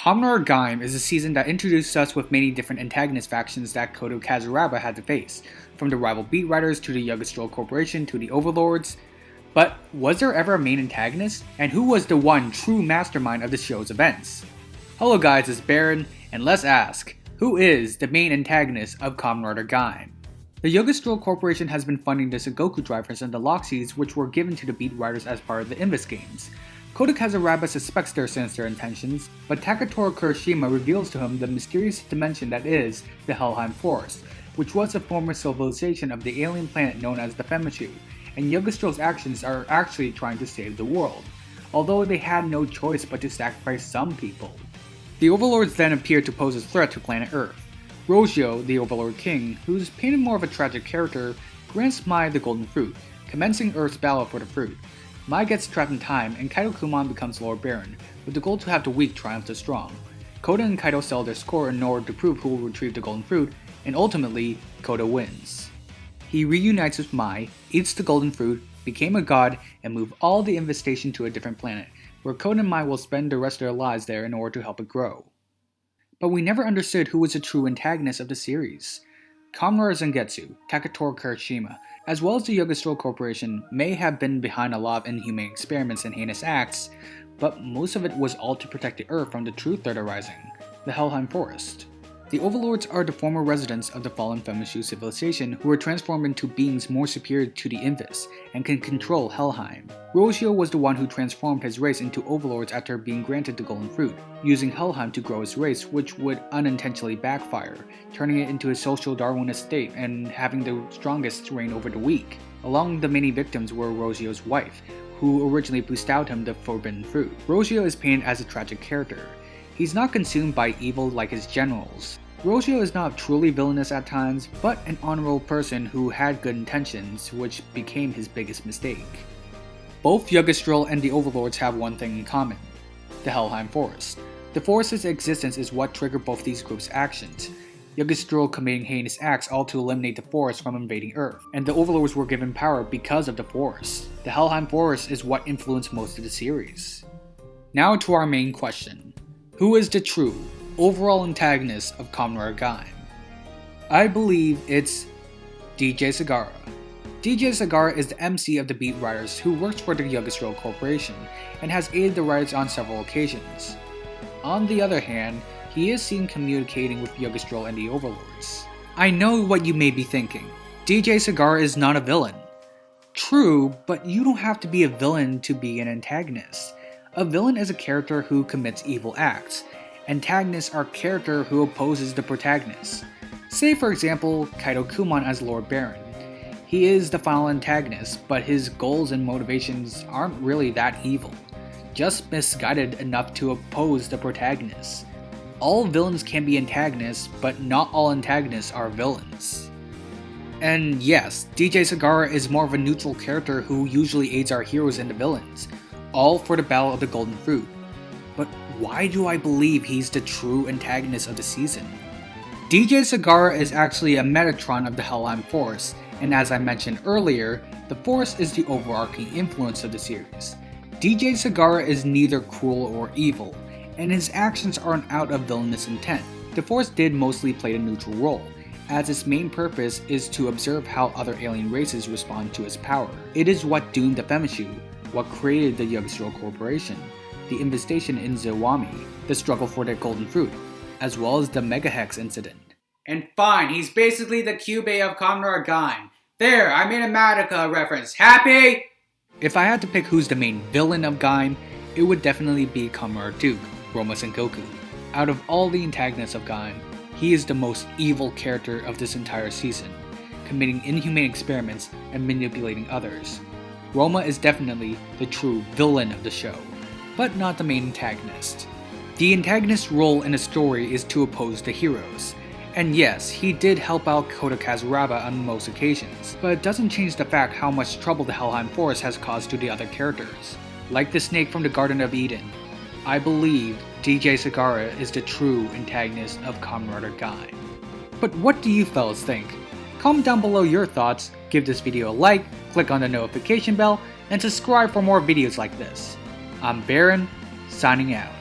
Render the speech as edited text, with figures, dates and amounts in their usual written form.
Kamen Gaim is a season that introduced us with many different antagonist factions that Koto Kazuraba had to face, from the rival beat writers to the Yugoslav Corporation to the Overlords. But was there ever a main antagonist? And who was the one true mastermind of the show's events? Hello guys, it's Baron, and let's ask, who is the main antagonist of Kamen Gaim? The Yugoslav Corporation has been funding the Sengoku drivers and the Loxies, which were given to the beat writers as part of the Invis games. Koto Kazuraba suspects their sinister intentions, but Takatoru Kurashima reveals to him the mysterious dimension that is the Helheim Forest, which was a former civilization of the alien planet known as the Femishu, and Yugoslav's actions are actually trying to save the world, although they had no choice but to sacrifice some people. The Overlords then appear to pose a threat to planet Earth. Rogio, the Overlord King, who's painted more of a tragic character, grants Mai the Golden Fruit, commencing Earth's battle for the fruit. Mai gets trapped in time, and Kaito Kumon becomes OverlordBaron, with the goal to have the weak triumph the strong. Koda and Kaito sell their score in order to prove who will retrieve the Golden Fruit, and ultimately, Koda wins. He reunites with Mai, eats the Golden Fruit, became a god, and moved all the infestation to a different planet, where Koda and Mai will spend the rest of their lives there in order to help it grow. But we never understood who was the true antagonist of the series. Kamura Zangetsu, Takatoru Kurashima, as well as the Yugoslav Corporation, may have been behind a lot of inhumane experiments and heinous acts, but most of it was all to protect the Earth from the true threat arising, the Helheim Forest. The Overlords are the former residents of the fallen Femishu civilization who were transformed into beings more superior to the Invis and can control Helheim. Rogio was the one who transformed his race into Overlords after being granted the Golden Fruit, using Helheim to grow his race, which would unintentionally backfire, turning it into a social Darwinist state and having the strongest reign over the weak. Among the many victims were Rogio's wife, who originally bestowed him the forbidden fruit. Rogio is painted as a tragic character. He's not consumed by evil like his generals. Rogio is not truly villainous at times, but an honorable person who had good intentions, which became his biggest mistake. Both Yugoslav and the Overlords have one thing in common: the Helheim Forest. The forest's existence is what triggered both these groups' actions. Yugoslav committing heinous acts all to eliminate the forest from invading Earth, and the Overlords were given power because of the forest. The Helheim Forest is what influenced most of the series. Now to our main question. Who is the true, overall antagonist of Kamen Gaim? I believe it's DJ Sagara. DJ Sagara is the MC of the beat writers who works for the Yugoslav Corporation and has aided the writers on several occasions. On the other hand, he is seen communicating with Yugoslav and the Overlords. I know what you may be thinking. DJ Sagara is not a villain. True, but you don't have to be a villain to be an antagonist. A villain is a character who commits evil acts. Antagonists are a character who opposes the protagonist. Say for example, Kaito Kumon as OverlordBaron. He is the final antagonist, but his goals and motivations aren't really that evil, just misguided enough to oppose the protagonist. All villains can be antagonists, but not all antagonists are villains. And yes, DJ Sagara is more of a neutral character who usually aids our heroes and the villains, all for the Battle of the Golden Fruit. But why do I believe he's the true antagonist of the season? DJ Sagara is actually a Metatron of the Helheim Forest, and as I mentioned earlier, the Forest is the overarching influence of the series. DJ Sagara is neither cruel or evil, and his actions aren't out of villainous intent. The Forest did mostly play a neutral role, as its main purpose is to observe how other alien races respond to its power. It is what doomed the Femishu, what created the Yugoslav Corporation, the infestation in Zawami, the struggle for their Golden Fruit, as well as the Mega Hex incident. And fine, he's basically the Kyubey of Kamen Gaim. There, I made a Madoka reference. Happy? If I had to pick who's the main villain of Gaim, it would definitely be Kamen Duke, Roma Sengoku. Out of all the antagonists of Gaim, he is the most evil character of this entire season, committing inhumane experiments and manipulating others. Roma is definitely the true villain of the show, but not the main antagonist. The antagonist's role in a story is to oppose the heroes. And yes, he did help out Koto Kazuraba on most occasions, but it doesn't change the fact how much trouble the Helheim Forest has caused to the other characters. Like the snake from the Garden of Eden, I believe DJ Sagara is the true antagonist of Kamen Gaim. But what do you fellas think? Comment down below your thoughts, give this video a like, click on the notification bell, and subscribe for more videos like this. I'm Baron, signing out.